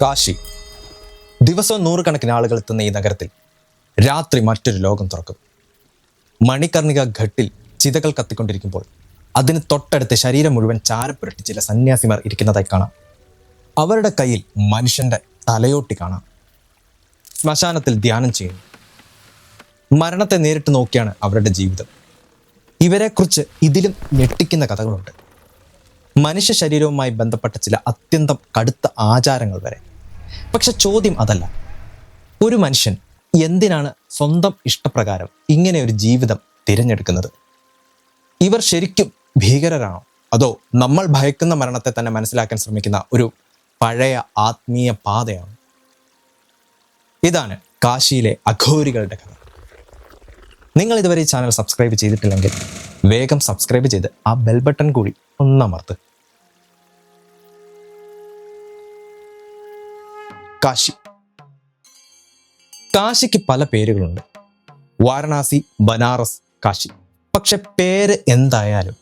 കാശി. ദിവസവും നൂറുകണക്കിന് ആളുകൾ എത്തുന്ന ഈ നഗരത്തിൽ രാത്രി മറ്റൊരു ലോകം തുറക്കും. മണികർണിക ഘട്ടിൽ ചിതകൾ കത്തിക്കൊണ്ടിരിക്കുമ്പോൾ അതിന് തൊട്ടടുത്ത് ശരീരം മുഴുവൻ ചാരപ്പുരട്ടി ചില സന്യാസിമാർ ഇരിക്കുന്നതായി കാണാം. അവരുടെ കയ്യിൽ മനുഷ്യന്റെ തലയോട്ടി കാണാം. ശ്മശാനത്തിൽ ധ്യാനം ചെയ്യുന്നു. മരണത്തെ നേരിട്ട് നോക്കിയാണ് അവരുടെ ജീവിതം. ഇവരെക്കുറിച്ച് ഇതിലും ഞെട്ടിക്കുന്ന കഥകളുണ്ട്. മനുഷ്യ ശരീരവുമായി ബന്ധപ്പെട്ട ചില അത്യന്തം കടുത്ത ആചാരങ്ങൾ വരെ. പക്ഷെ ചോദ്യം അതല്ല. ഒരു മനുഷ്യൻ എന്തിനാണ് സ്വന്തം ഇഷ്ടപ്രകാരം ഇങ്ങനെ ഒരു ജീവിതം തിരഞ്ഞെടുക്കുന്നത്? ഇവർ ശരിക്കും ഭീകരരാണോ, അതോ നമ്മൾ ഭയക്കുന്ന മരണത്തെ തന്നെ മനസ്സിലാക്കാൻ ശ്രമിക്കുന്ന ഒരു പഴയ ആത്മീയ പാതയാണോ? ഇതാണ് കാശിയിലെ അഘോരികളുടെ കഥ. നിങ്ങൾ ഇതുവരെ ഈ ചാനൽ സബ്സ്ക്രൈബ് ചെയ്തിട്ടില്ലെങ്കിൽ വേഗം സബ്സ്ക്രൈബ് ചെയ്ത് ആ ബെൽ ബട്ടൺ കൂടി ഒന്നമർത്ത്. കാശി. കാശിക്ക് പല പേരുകളുണ്ട്. വാരണാസി, ബനാറസ്, കാശി. പക്ഷെ പേര് എന്തായാലും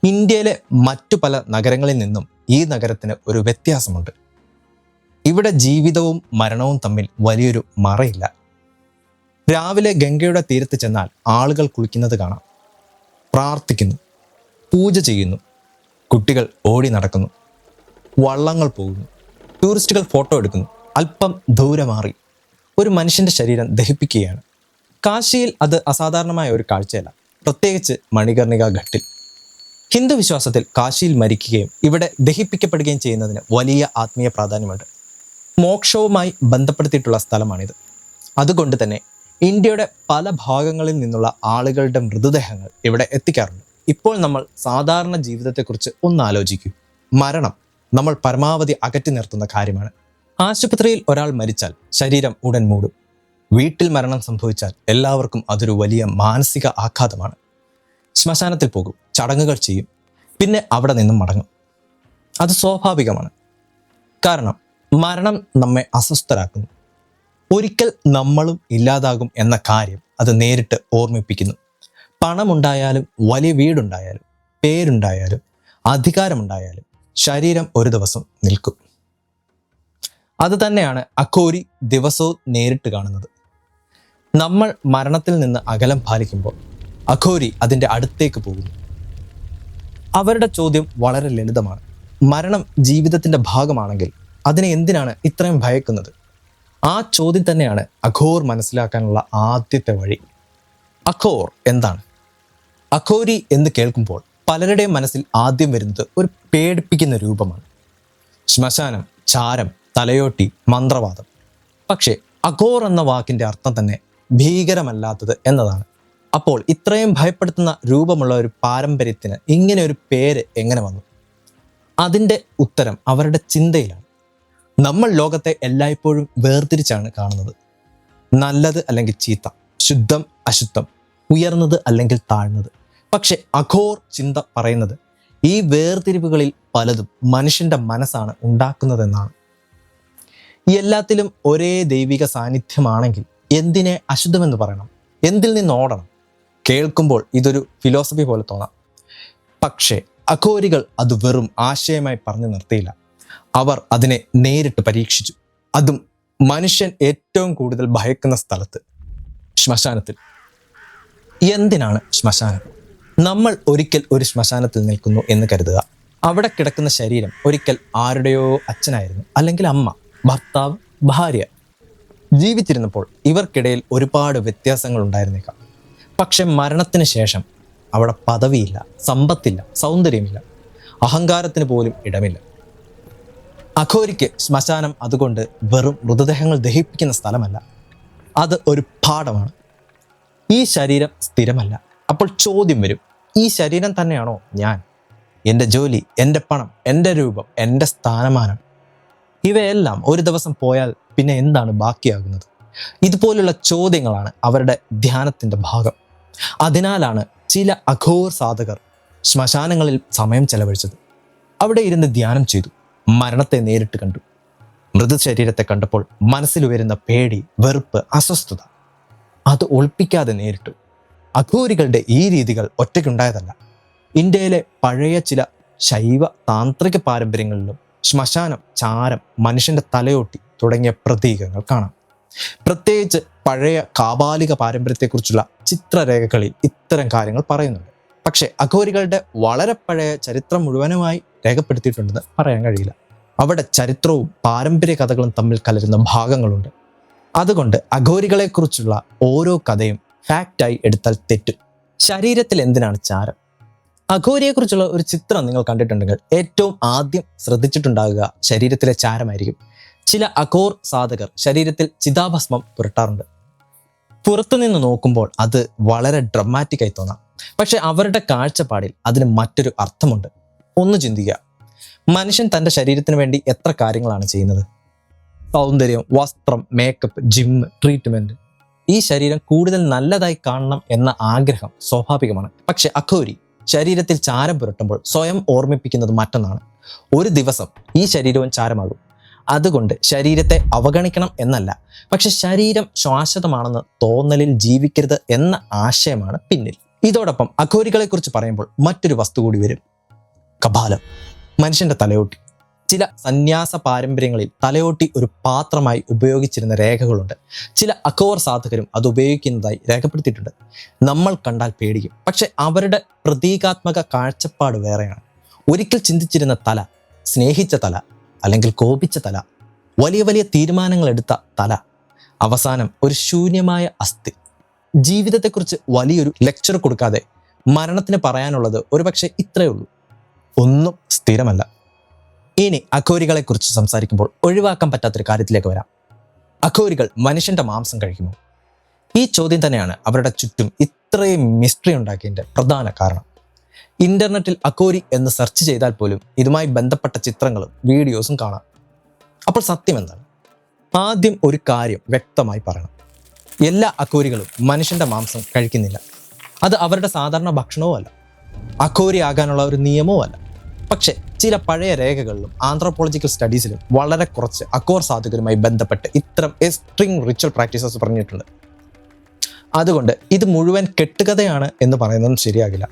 ഇന്ത്യയിലെ മറ്റു പല നഗരങ്ങളിൽ നിന്നും ഈ നഗരത്തിന് ഒരു വ്യത്യാസമുണ്ട്. ഇവിടെ ജീവിതവും മരണവും തമ്മിൽ വലിയൊരു മറയില്ല. രാവിലെ ഗംഗയുടെ തീരത്ത് ചെന്നാൽ ആളുകൾ കുളിക്കുന്നത് കാണാം, പ്രാർത്ഥിക്കുന്നു, പൂജ ചെയ്യുന്നു, കുട്ടികൾ ഓടി നടക്കുന്നു, വള്ളങ്ങൾ പോകുന്നു, ടൂറിസ്റ്റുകൾ ഫോട്ടോ എടുക്കുന്നു. അല്പം ദൂരെ മാറി ഒരു മനുഷ്യന്റെ ശരീരം ദഹിപ്പിക്കുകയാണ്. കാശിയിൽ അത് അസാധാരണമായ ഒരു കാഴ്ചയല്ല, പ്രത്യേകിച്ച് മണികർണിക ഘട്ടിൽ. ഹിന്ദു വിശ്വാസത്തിൽ കാശിയിൽ മരിക്കുകയും ഇവിടെ ദഹിപ്പിക്കപ്പെടുകയും ചെയ്യുന്നതിന് വലിയ ആത്മീയ പ്രാധാന്യമുണ്ട്. മോക്ഷവുമായി ബന്ധപ്പെടുത്തിയിട്ടുള്ള സ്ഥലമാണിത്. അതുകൊണ്ട് തന്നെ ഇന്ത്യയുടെ പല ഭാഗങ്ങളിൽ നിന്നുള്ള ആളുകളുടെ മൃതദേഹങ്ങൾ ഇവിടെ എത്തിക്കാറുണ്ട്. ഇപ്പോൾ നമ്മൾ സാധാരണ ജീവിതത്തെക്കുറിച്ച് ഒന്ന് ആലോചിക്കൂ. മരണം നമ്മൾ പരമാവധി അകറ്റി നിർത്തുന്ന കാര്യമാണ്. ആശുപത്രിയിൽ ഒരാൾ മരിച്ചാൽ ശരീരം ഉടൻ മൂടും. വീട്ടിൽ മരണം സംഭവിച്ചാൽ എല്ലാവർക്കും അതൊരു വലിയ മാനസിക ആഘാതമാണ്. ശ്മശാനത്തിൽ പോകും, ചടങ്ങുകൾ ചെയ്യും, പിന്നെ അവിടെ നിന്നും മടങ്ങും. അത് സ്വാഭാവികമാണ്. കാരണം മരണം നമ്മെ അസ്വസ്ഥരാക്കുന്നു. ഒരിക്കൽ നമ്മളും ഇല്ലാതാകും എന്ന കാര്യം അത് നേരിട്ട് ഓർമ്മിപ്പിക്കുന്നു. പണമുണ്ടായാലും വലിയ വീടുണ്ടായാലും പേരുണ്ടായാലും അധികാരമുണ്ടായാലും ശരീരം ഒരു ദിവസം നിൽക്കും. അത് തന്നെയാണ് അഘോരി ദിവസവും നേരിട്ട് കാണുന്നത്. നമ്മൾ മരണത്തിൽ നിന്ന് അകലം പാലിക്കുമ്പോൾ അഘോരി അതിൻ്റെ അടുത്തേക്ക് പോകുന്നു. അവരുടെ ചോദ്യം വളരെ ലളിതമാണ്. മരണം ജീവിതത്തിൻ്റെ ഭാഗമാണെങ്കിൽ അതിനെ എന്തിനാണ് ഇത്രയും ഭയക്കുന്നത്? ആ ചോദ്യം തന്നെയാണ് അഘോർ മനസ്സിലാക്കാനുള്ള ആദ്യത്തെ വഴി. അഘോർ എന്താണ്? അഘോരി എന്ന് കേൾക്കുമ്പോൾ പലരുടെയും മനസ്സിൽ ആദ്യം വരുന്നത് ഒരു പേടിപ്പിക്കുന്ന രൂപമാണ്. ശ്മശാനം, ചാരം, തലയോട്ടി, മന്ത്രവാദം. പക്ഷേ അഘോർ എന്ന വാക്കിൻ്റെ അർത്ഥം തന്നെ ഭീകരമല്ലാത്തത് എന്നതാണ്. അപ്പോൾ ഇത്രയും ഭയപ്പെടുത്തുന്ന രൂപമുള്ള ഒരു പാരമ്പര്യത്തിന് ഇങ്ങനെ ഒരു പേര് എങ്ങനെ വന്നു? അതിൻ്റെ ഉത്തരം അവരുടെ ചിന്തയിലാണ്. നമ്മൾ ലോകത്തെ എല്ലായ്പ്പോഴും വേർതിരിച്ചാണ് കാണുന്നത്. നല്ലത് അല്ലെങ്കിൽ ചീത്ത, ശുദ്ധം അശുദ്ധം, ഉയർന്നത് അല്ലെങ്കിൽ താഴ്ന്നത്. പക്ഷെ അഘോർ ചിന്ത പറയുന്നത് ഈ വേർതിരിവുകളിൽ പലതും മനുഷ്യന്റെ മനസ്സാണ് ഉണ്ടാക്കുന്നതെന്നാണ്. എല്ലാത്തിലും ഒരേ ദൈവിക സാന്നിധ്യമാണെങ്കിൽ എന്തിനെ അശുദ്ധമെന്ന് പറയണം? എന്തിൽ നിന്ന് ഓടണം? കേൾക്കുമ്പോൾ ഇതൊരു ഫിലോസഫി പോലെ തോന്നാം. പക്ഷേ അഘോരികൾ അത് വെറും ആശയമായി പറഞ്ഞു നിർത്തിയില്ല. അവർ അതിനെ നേരിട്ട് പരീക്ഷിച്ചു. അതും മനുഷ്യൻ ഏറ്റവും കൂടുതൽ ഭയക്കുന്ന സ്ഥലത്ത്, ശ്മശാനത്തിൽ. എന്തിനാണ് ശ്മശാനം? നമ്മൾ ഒരിക്കൽ ഒരു ശ്മശാനത്തിൽ നിൽക്കുന്നു എന്ന് കരുതുക. അവിടെ കിടക്കുന്ന ശരീരം ഒരിക്കൽ ആരുടെയോ അച്ഛനായിരുന്നു, അല്ലെങ്കിൽ അമ്മ, ഭർത്താവ്, ഭാര്യ. ജീവിച്ചിരുന്നപ്പോൾ ഇവർക്കിടയിൽ ഒരുപാട് വ്യത്യാസങ്ങൾ ഉണ്ടായിരുന്നേക്കാം. പക്ഷെ മരണത്തിന് ശേഷം അവിടെ പദവിയില്ല, സമ്പത്തില്ല, സൗന്ദര്യമില്ല, അഹങ്കാരത്തിന് പോലും ഇടമില്ല. അഘോരിക്ക് ശ്മശാനം അതുകൊണ്ട് വെറും മൃതദേഹങ്ങൾ ദഹിപ്പിക്കുന്ന സ്ഥലമല്ല, അത് ഒരു പാഠമാണ്. ഈ ശരീരം സ്ഥിരമല്ല. അപ്പോൾ ചോദ്യം വരും, ഈ ശരീരം തന്നെയാണോ ഞാൻ? എൻ്റെ ജോലി, എൻ്റെ പണം, എൻ്റെ രൂപം, എൻ്റെ സ്ഥാനമാനം, ഇവയെല്ലാം ഒരു ദിവസം പോയാൽ പിന്നെ എന്താണ് ബാക്കിയാകുന്നത്? ഇതുപോലുള്ള ചോദ്യങ്ങളാണ് അവരുടെ ധ്യാനത്തിൻ്റെ ഭാഗം. അതിനാലാണ് ചില അഘോർ സാധകർ ശ്മശാനങ്ങളിൽ സമയം ചെലവഴിച്ചത്. അവിടെ ഇരുന്ന് ധ്യാനം ചെയ്തു, മരണത്തെ നേരിട്ട് കണ്ടു. മൃതശരീരത്തെ കണ്ടപ്പോൾ മനസ്സിലുയരുന്ന പേടി, വെറുപ്പ്, അസ്വസ്ഥത അത് ഒളിപ്പിക്കാതെ നേരിട്ടു. അഘോരികളുടെ ഈ രീതികൾ ഒറ്റയ്ക്കുണ്ടായതല്ല. ഇന്ത്യയിലെ പഴയ ചില ശൈവ താന്ത്രിക പാരമ്പര്യങ്ങളിലും ശ്മശാനം, ചാരം, മനുഷ്യന്റെ തലയോട്ടി തുടങ്ങിയ പ്രതീകങ്ങൾ കാണാം. പ്രത്യേകിച്ച് പഴയ കാബാലിക പാരമ്പര്യത്തെക്കുറിച്ചുള്ള ചിത്രരേഖകളിൽ ഇത്തരം കാര്യങ്ങൾ പറയുന്നുണ്ട്. പക്ഷേ അഘോരികളുടെ വളരെ പഴയ ചരിത്രം മുഴുവനുമായി രേഖപ്പെടുത്തിയിട്ടുണ്ടെന്ന് പറയാൻ കഴിയില്ല. അവിടെ ചരിത്രവും പാരമ്പര്യ കഥകളും തമ്മിൽ കലരുന്ന ഭാഗങ്ങളുണ്ട്. അതുകൊണ്ട് അഘോരികളെക്കുറിച്ചുള്ള ഓരോ കഥയും ഫാക്റ്റായി എടുത്താൽ തെറ്റും. ശരീരത്തിൽ എന്തിനാണ് ചാരം? അഘോരിയെക്കുറിച്ചുള്ള ഒരു ചിത്രം നിങ്ങൾ കണ്ടിട്ടുണ്ടെങ്കിൽ ഏറ്റവും ആദ്യം ശ്രദ്ധിച്ചിട്ടുണ്ടാകുക ശരീരത്തിലെ ചാരമായിരിക്കും. ചില അഘോർ സാധകർ ശരീരത്തിൽ ചിതാഭസ്മം പുരട്ടാറുണ്ട്. പുറത്തുനിന്ന് നോക്കുമ്പോൾ അത് വളരെ ഡ്രമാറ്റിക്കായി തോന്നാം. പക്ഷെ അവരുടെ കാഴ്ചപ്പാടിൽ അതിന് മറ്റൊരു അർത്ഥമുണ്ട്. ഒന്ന് ചിന്തിക്കുക, മനുഷ്യൻ തൻ്റെ ശരീരത്തിന് വേണ്ടി എത്ര കാര്യങ്ങളാണ് ചെയ്യുന്നത്? സൗന്ദര്യം, വസ്ത്രം, മേക്കപ്പ്, ജിം, ട്രീറ്റ്മെന്റ്. ഈ ശരീരം കൂടുതൽ നല്ലതായി കാണണം എന്ന ആഗ്രഹം സ്വാഭാവികമാണ്. പക്ഷെ അഘോരി ശരീരത്തിൽ ചാരം പുരട്ടുമ്പോൾ സ്വയം ഓർമ്മിപ്പിക്കുന്നത് മറ്റൊന്നാണ്. ഒരു ദിവസം ഈ ശരീരവും ചാരമാകും. അതുകൊണ്ട് ശരീരത്തെ അവഗണിക്കണം എന്നല്ല, പക്ഷെ ശരീരം ശാശ്വതമാണെന്ന് തോന്നലിൽ ജീവിക്കരുത് എന്ന ആശയമാണ് പിന്നിൽ. ഇതോടൊപ്പം അഘോരികളെ കുറിച്ച് പറയുമ്പോൾ മറ്റൊരു വസ്തു കൂടി വരും. കപാലം, മനുഷ്യന്റെ തലയോട്ടി. ചില സന്യാസ പാരമ്പര്യങ്ങളിൽ തലയോട്ടി ഒരു പാത്രമായി ഉപയോഗിച്ചിരുന്ന രേഖകളുണ്ട്. ചില അഘോർ സാധകരും അത് ഉപയോഗിക്കുന്നതായി രേഖപ്പെടുത്തിയിട്ടുണ്ട്. നമ്മൾ കണ്ടാൽ പേടിക്കും, പക്ഷെ അവരുടെ പ്രതീകാത്മക കാഴ്ചപ്പാട് വേറെയാണ്. ഒരിക്കൽ ചിന്തിച്ചിരുന്ന തല, സ്നേഹിച്ച തല, അല്ലെങ്കിൽ കോപിച്ച തല, വലിയ വലിയ തീരുമാനങ്ങൾ എടുത്ത തല, അവസാനം ഒരു ശൂന്യമായ അസ്ഥി. ജീവിതത്തെക്കുറിച്ച് വലിയൊരു ലെക്ചർ കൊടുക്കാതെ മരണത്തിന് പറയാനുള്ളത് ഒരുപക്ഷെ ഇത്രയേ ഉള്ളൂ: ഒന്നും സ്ഥിരമല്ല. ഇനി അഘോരികളെ കുറിച്ച് സംസാരിക്കുമ്പോൾ ഒഴിവാക്കാൻ പറ്റാത്തൊരു കാര്യത്തിലേക്ക് വരാം. അഘോരികൾ മനുഷ്യന്റെ മാംസം കഴിക്കുമോ? ഈ ചോദ്യം തന്നെയാണ് അവരുടെ ചുറ്റും ഇത്രയും മിസ്റ്ററി ഉണ്ടാക്കിയതിൻ്റെ പ്രധാന കാരണം. ഇന്റർനെറ്റിൽ അഘോരി എന്ന് സെർച്ച് ചെയ്താൽ പോലും ഇതുമായി ബന്ധപ്പെട്ട ചിത്രങ്ങളും വീഡിയോസും കാണാം. അപ്പോൾ സത്യം എന്താണ്? ആദ്യം ഒരു കാര്യം വ്യക്തമായി പറയണം: എല്ലാ അഘോരികളും മനുഷ്യന്റെ മാംസം കഴിക്കുന്നില്ല. അത് അവരുടെ സാധാരണ ഭക്ഷണവും അല്ല, അഘോരി ആകാനുള്ള ഒരു നിയമവും അല്ല. പക്ഷെ ചില പഴയ രേഖകളിലും ആന്ത്രോപോളജിക്കൽ സ്റ്റഡീസിലും വളരെ കുറച്ച് അഘോർ സാധകരുമായി ബന്ധപ്പെട്ട് ഇത്തരം എക്സ്ട്രീം റിച്വൽ പ്രാക്ടീസസ് പറഞ്ഞിട്ടുണ്ട്. അതുകൊണ്ട് ഇത് മുഴുവൻ കെട്ടുകഥയാണ് എന്ന് പറയുന്നതും ശരിയാകില്ല.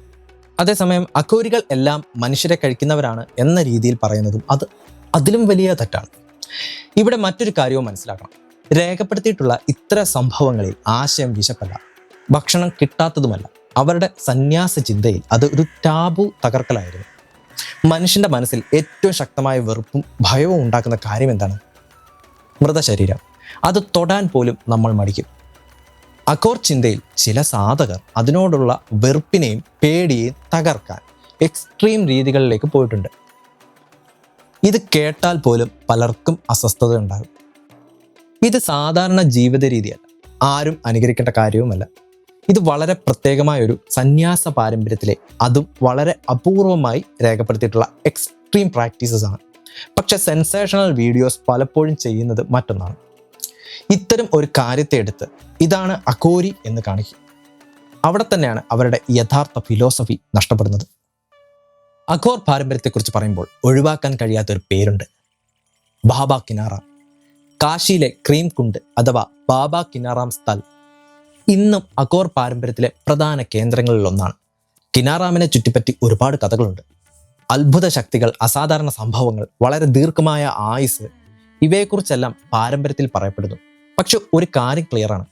അതേസമയം അഘോരികൾ എല്ലാം മനുഷ്യരെ കഴിക്കുന്നവരാണ് എന്ന രീതിയിൽ പറയുന്നതും അതിലും വലിയ തെറ്റാണ്. ഇവിടെ മറ്റൊരു കാര്യവും മനസ്സിലാക്കണം. രേഖപ്പെടുത്തിയിട്ടുള്ള ഇത്തരം സംഭവങ്ങളിൽ ആശയം വിശപ്പല്ല, ഭക്ഷണം കിട്ടാത്തതുമല്ല. അവരുടെ സന്യാസ ചിന്തയിൽ അത് ഒരു ടാബു തകർക്കലായിരുന്നു. മനുഷ്യന്റെ മനസ്സിൽ ഏറ്റവും ശക്തമായ വെറുപ്പും ഭയവും ഉണ്ടാക്കുന്ന കാര്യം എന്താണ്? മൃതശരീരം. അത് തൊടാൻ പോലും നമ്മൾ മടിക്കും. അഘോർ ചിന്തയിൽ ചില സാധകർ അതിനോടുള്ള വെറുപ്പിനെയും പേടിയെയും തകർക്കാൻ എക്സ്ട്രീം രീതികളിലേക്ക് പോയിട്ടുണ്ട്. ഇത് കേട്ടാൽ പോലും പലർക്കും അസ്വസ്ഥത ഉണ്ടാകും. ഇത് സാധാരണ ജീവിത രീതിയല്ല, ആരും അനുകരിക്കേണ്ട കാര്യവുമല്ല. ഇത് വളരെ പ്രത്യേകമായ ഒരു സന്യാസ പാരമ്പര്യത്തിലെ, അതും വളരെ അപൂർവമായി രേഖപ്പെടുത്തിയിട്ടുള്ള എക്സ്ട്രീം പ്രാക്ടീസസ് ആണ്. പക്ഷെ സെൻസേഷണൽ വീഡിയോസ് പലപ്പോഴും ചെയ്യുന്നത് മറ്റൊന്നാണ്. ഇത്തരം ഒരു കാര്യത്തെ എടുത്ത് ഇതാണ് അഘോരി എന്ന് കാണിക്കും. അവിടെ തന്നെയാണ് അവരുടെ യഥാർത്ഥ ഫിലോസഫി നഷ്ടപ്പെടുന്നത്. അഘോർ പാരമ്പര്യത്തെക്കുറിച്ച് പറയുമ്പോൾ ഒഴിവാക്കാൻ കഴിയാത്തൊരു പേരുണ്ട്: ബാബ കിനാറാം. കാശിയിലെ ക്രീം കുണ്ട് അഥവാ ബാബ കിനാറാം സ്ഥൽ ഇന്നും അഘോർ പാരമ്പര്യത്തിലെ പ്രധാന കേന്ദ്രങ്ങളിൽ ഒന്നാണ്. കിനാറാമിനെ ചുറ്റിപ്പറ്റി ഒരുപാട് കഥകളുണ്ട്. അത്ഭുത ശക്തികൾ, അസാധാരണ സംഭവങ്ങൾ, വളരെ ദീർഘമായ ആയുസ്, ഇവയെക്കുറിച്ചെല്ലാം പാരമ്പര്യത്തിൽ പറയപ്പെടുന്നു. പക്ഷെ ഒരു കാര്യം ക്ലിയറാണ്: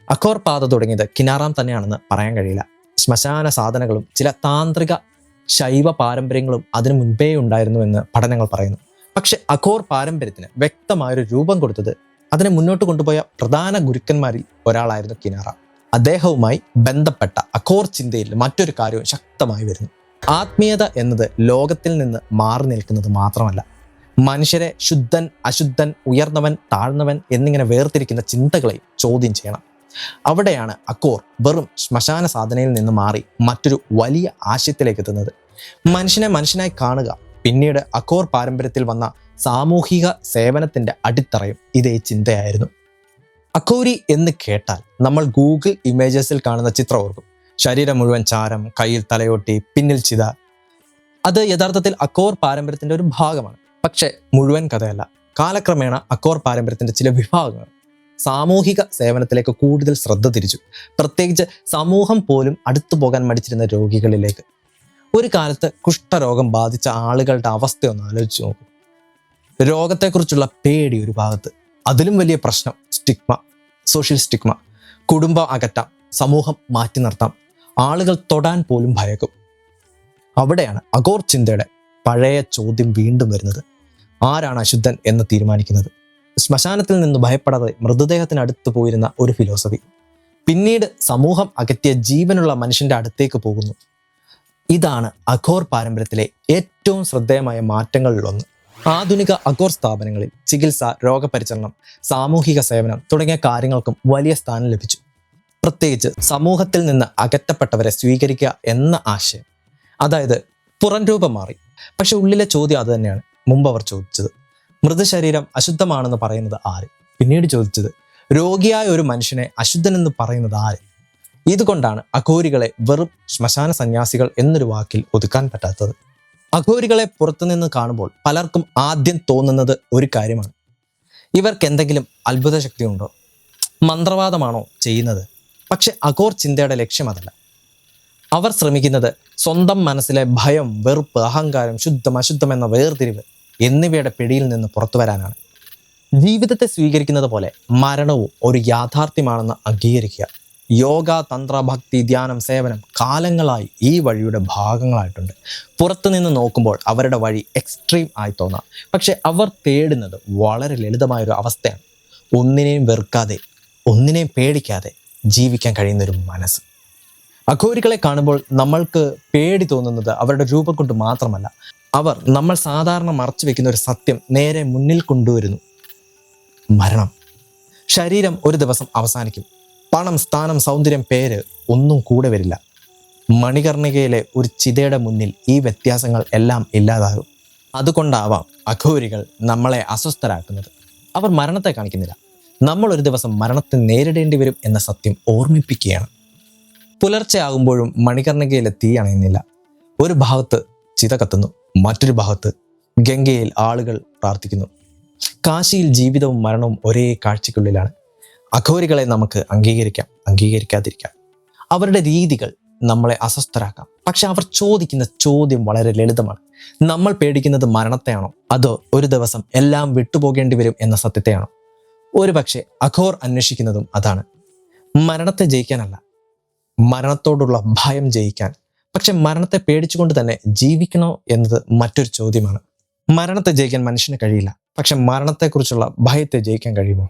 അഘോർ പാത തുടങ്ങിയത് കിനാറാം തന്നെയാണെന്ന് പറയാൻ കഴിയില്ല. ശ്മശാന സാധനങ്ങളും ചില താന്ത്രിക ശൈവ പാരമ്പര്യങ്ങളും അതിനു മുൻപേ ഉണ്ടായിരുന്നുവെന്ന് പഠനങ്ങൾ പറയുന്നു. പക്ഷെ അഘോർ പാരമ്പര്യത്തിന് വ്യക്തമായൊരു രൂപം കൊടുത്തത്, അതിനെ മുന്നോട്ട് കൊണ്ടുപോയ പ്രധാന ഗുരുക്കന്മാരിൽ ഒരാളായിരുന്നു കിനാറാം. അദ്ദേഹവുമായി ബന്ധപ്പെട്ട അഘോർ ചിന്തയിൽ മറ്റൊരു കാര്യവും ശക്തമായി വരുന്നു. ആത്മീയത എന്നത് ലോകത്തിൽ നിന്ന് മാറി നിൽക്കുന്നത് മാത്രമല്ല, മനുഷ്യരെ ശുദ്ധൻ, അശുദ്ധൻ, ഉയർന്നവൻ, താഴ്ന്നവൻ എന്നിങ്ങനെ വേർതിരിക്കുന്ന ചിന്തകളെ ചോദ്യം ചെയ്യണം. അവിടെയാണ് അഘോർ വെറും ശ്മശാന സാധനയിൽ നിന്ന് മാറി മറ്റൊരു വലിയ ആശയത്തിലേക്ക് എത്തുന്നത്. മനുഷ്യനെ മനുഷ്യനായി കാണുക. പിന്നീട് അഘോർ പാരമ്പര്യത്തിൽ വന്ന സാമൂഹിക സേവനത്തിന്റെ അടിത്തറയും ഇതേ ചിന്തയായിരുന്നു. അഘോരി എന്ന് കേട്ടാൽ നമ്മൾ ഗൂഗിൾ ഇമേജസിൽ കാണുന്ന ചിത്രം ഓർക്കും. ശരീരം മുഴുവൻ ചാരം, കയ്യിൽ തലയോട്ടി, പിന്നിൽ ചിത. അത് യഥാർത്ഥത്തിൽ അഘോർ പാരമ്പര്യത്തിന്റെ ഒരു ഭാഗമാണ്. പക്ഷെ മുഴുവൻ കഥയല്ല. കാലക്രമേണ അഘോർ പാരമ്പര്യത്തിന്റെ ചില വിഭാഗങ്ങൾ സാമൂഹിക സേവനത്തിലേക്ക് കൂടുതൽ ശ്രദ്ധ തിരിച്ചു. പ്രത്യേകിച്ച് സമൂഹം പോലും അടുത്തു പോകാൻ മടിച്ചിരുന്ന രോഗികളിലേക്ക്. ഒരു കാലത്ത് കുഷ്ഠരോഗം ബാധിച്ച ആളുകളുടെ അവസ്ഥയൊന്ന് ആലോചിച്ച് നോക്കൂ. രോഗത്തെക്കുറിച്ചുള്ള പേടി ഒരു ഭാഗത്ത്, അതിലും വലിയ പ്രശ്നം സ്റ്റിഗ്മ, സോഷ്യൽ സ്റ്റിഗ്മ. കുടുംബം അകറ്റാം, സമൂഹം മാറ്റി നിർത്താം, ആളുകൾ തൊടാൻ പോലും ഭയക്കും. അവിടെയാണ് അഘോർ ചിന്തയുടെ പഴയ ചോദ്യം വീണ്ടും വരുന്നത്. ആരാണ് അശുദ്ധൻ എന്ന് തീരുമാനിക്കുന്നത്? ശ്മശാനത്തിൽ നിന്ന് ഭയപ്പെടാതെ മൃതദേഹത്തിനടുത്ത് പോയിരുന്ന ഒരു ഫിലോസഫി പിന്നീട് സമൂഹം അകറ്റിയ ജീവനുള്ള മനുഷ്യന്റെ അടുത്തേക്ക് പോകുന്നു. ഇതാണ് അഘോർ പാരമ്പര്യത്തിലെ ഏറ്റവും ശ്രദ്ധേയമായ മാറ്റങ്ങളിലൊന്ന്. ആധുനിക അഘോർ സ്ഥാപനങ്ങളിൽ ചികിത്സ, രോഗപരിചരണം, സാമൂഹിക സേവനം തുടങ്ങിയ കാര്യങ്ങൾക്കും വലിയ സ്ഥാനം ലഭിച്ചു. പ്രത്യേകിച്ച് സമൂഹത്തിൽ നിന്ന് അകറ്റപ്പെട്ടവരെ സ്വീകരിക്കുക എന്ന ആശയം. അതായത് പുറം രൂപം മാറി, പക്ഷെ ഉള്ളിലെ ചോദ്യം അത് തന്നെയാണ്. മുമ്പ് അവർ ചോദിച്ചത് മൃതശരീരം അശുദ്ധമാണെന്ന് പറയുന്നത് ആര്? പിന്നീട് ചോദിച്ചത് രോഗിയായ ഒരു മനുഷ്യനെ അശുദ്ധനെന്ന് പറയുന്നത് ആര്? ഇതുകൊണ്ടാണ് അഘോരികളെ വെറും ശ്മശാന സന്യാസികൾ എന്നൊരു വാക്കിൽ ഒതുക്കാൻ പറ്റാത്തത്. അഘോരികളെ പുറത്തുനിന്ന് കാണുമ്പോൾ പലർക്കും ആദ്യം തോന്നുന്നത് ഒരു കാര്യമാണ്: ഇവർക്ക് എന്തെങ്കിലും അത്ഭുത ശക്തി ഉണ്ടോ? മന്ത്രവാദമാണോ ചെയ്യുന്നത്? പക്ഷെ അഘോർ ചിന്തയുടെ ലക്ഷ്യം അതല്ല. അവർ ശ്രമിക്കുന്നത് സ്വന്തം മനസ്സിലെ ഭയം, വെറുപ്പ്, അഹങ്കാരം, ശുദ്ധം അശുദ്ധം എന്ന വേർതിരിവ് എന്നിവയുടെ പിടിയിൽ നിന്ന് പുറത്തു വരാനാണ്. ജീവിതത്തെ സ്വീകരിക്കുന്നത് പോലെ മരണവും ഒരു യാഥാർത്ഥ്യമാണെന്ന് അംഗീകരിക്കുക. യോഗ, തന്ത്ര, ഭക്തി, ധ്യാനം, സേവനം കാലങ്ങളായി ഈ വഴിയുടെ ഭാഗങ്ങളായിട്ടുണ്ട്. പുറത്തുനിന്ന് നോക്കുമ്പോൾ അവരുടെ വഴി എക്സ്ട്രീം ആയി തോന്നാം, പക്ഷെ അവർ തേടുന്നത് വളരെ ലളിതമായൊരു അവസ്ഥയാണ്. ഒന്നിനെയും വെറുക്കാതെ, ഒന്നിനെയും പേടിക്കാതെ ജീവിക്കാൻ കഴിയുന്നൊരു മനസ്സ്. അഘോരികളെ കാണുമ്പോൾ നമ്മൾക്ക് പേടി തോന്നുന്നത് അവരുടെ രൂപം കൊണ്ട് മാത്രമല്ല. അവർ നമ്മൾ സാധാരണ മറച്ചു വെക്കുന്ന ഒരു സത്യം നേരെ മുന്നിൽ കൊണ്ടുവരുന്നു: മരണം. ശരീരം ഒരു ദിവസം അവസാനിക്കും. പണം, സ്ഥാനം, സൗന്ദര്യം, പേര് ഒന്നും കൂടെ വരില്ല. മണികർണികയിലെ ഒരു ചിതയുടെ മുന്നിൽ ഈ വ്യത്യാസങ്ങൾ എല്ലാം ഇല്ലാതാകും. അതുകൊണ്ടാവാം അഘോരികൾ നമ്മളെ അസ്വസ്ഥരാക്കുന്നത്. അവർ മരണത്തെ കാണിക്കുന്നില്ല, നമ്മൾ ഒരു ദിവസം മരണത്തെ നേരിടേണ്ടി വരും എന്ന സത്യം ഓർമ്മിപ്പിക്കുകയാണ്. പുലർച്ചെ ആകുമ്പോഴും മണികർണികയിലെ തീ അണയുന്നില്ല. ഒരു ഭാഗത്ത് ചിത കത്തുന്നു, മറ്റൊരു ഭാഗത്ത് ഗംഗയിൽ ആളുകൾ പ്രാർത്ഥിക്കുന്നു. കാശിയിൽ ജീവിതവും മരണവും ഒരേ കാഴ്ചയ്ക്കുള്ളിലാണ്. അഘോരികളെ നമുക്ക് അംഗീകരിക്കാം, അംഗീകരിക്കാതിരിക്കാം. അവരുടെ രീതികൾ നമ്മളെ അസ്വസ്ഥരാക്കാം. പക്ഷെ അവർ ചോദിക്കുന്ന ചോദ്യം വളരെ ലളിതമാണ്: നമ്മൾ പേടിക്കുന്നത് മരണത്തെയാണോ, അതോ ഒരു ദിവസം എല്ലാം വിട്ടുപോകേണ്ടി വരും എന്ന സത്യത്തെയാണോ? ഒരുപക്ഷെ അഘോർ അന്വേഷിക്കുന്നതും അതാണ്. മരണത്തെ ജയിക്കാനല്ല, മരണത്തോടുള്ള ഭയം ജയിക്കാൻ. പക്ഷെ മരണത്തെ പേടിച്ചുകൊണ്ട് തന്നെ ജീവിക്കണോ എന്നത് മറ്റൊരു ചോദ്യമാണ്. മരണത്തെ ജയിക്കാൻ മനുഷ്യന് കഴിയില്ല, പക്ഷെ മരണത്തെക്കുറിച്ചുള്ള ഭയത്തെ ജയിക്കാൻ കഴിയുമോ?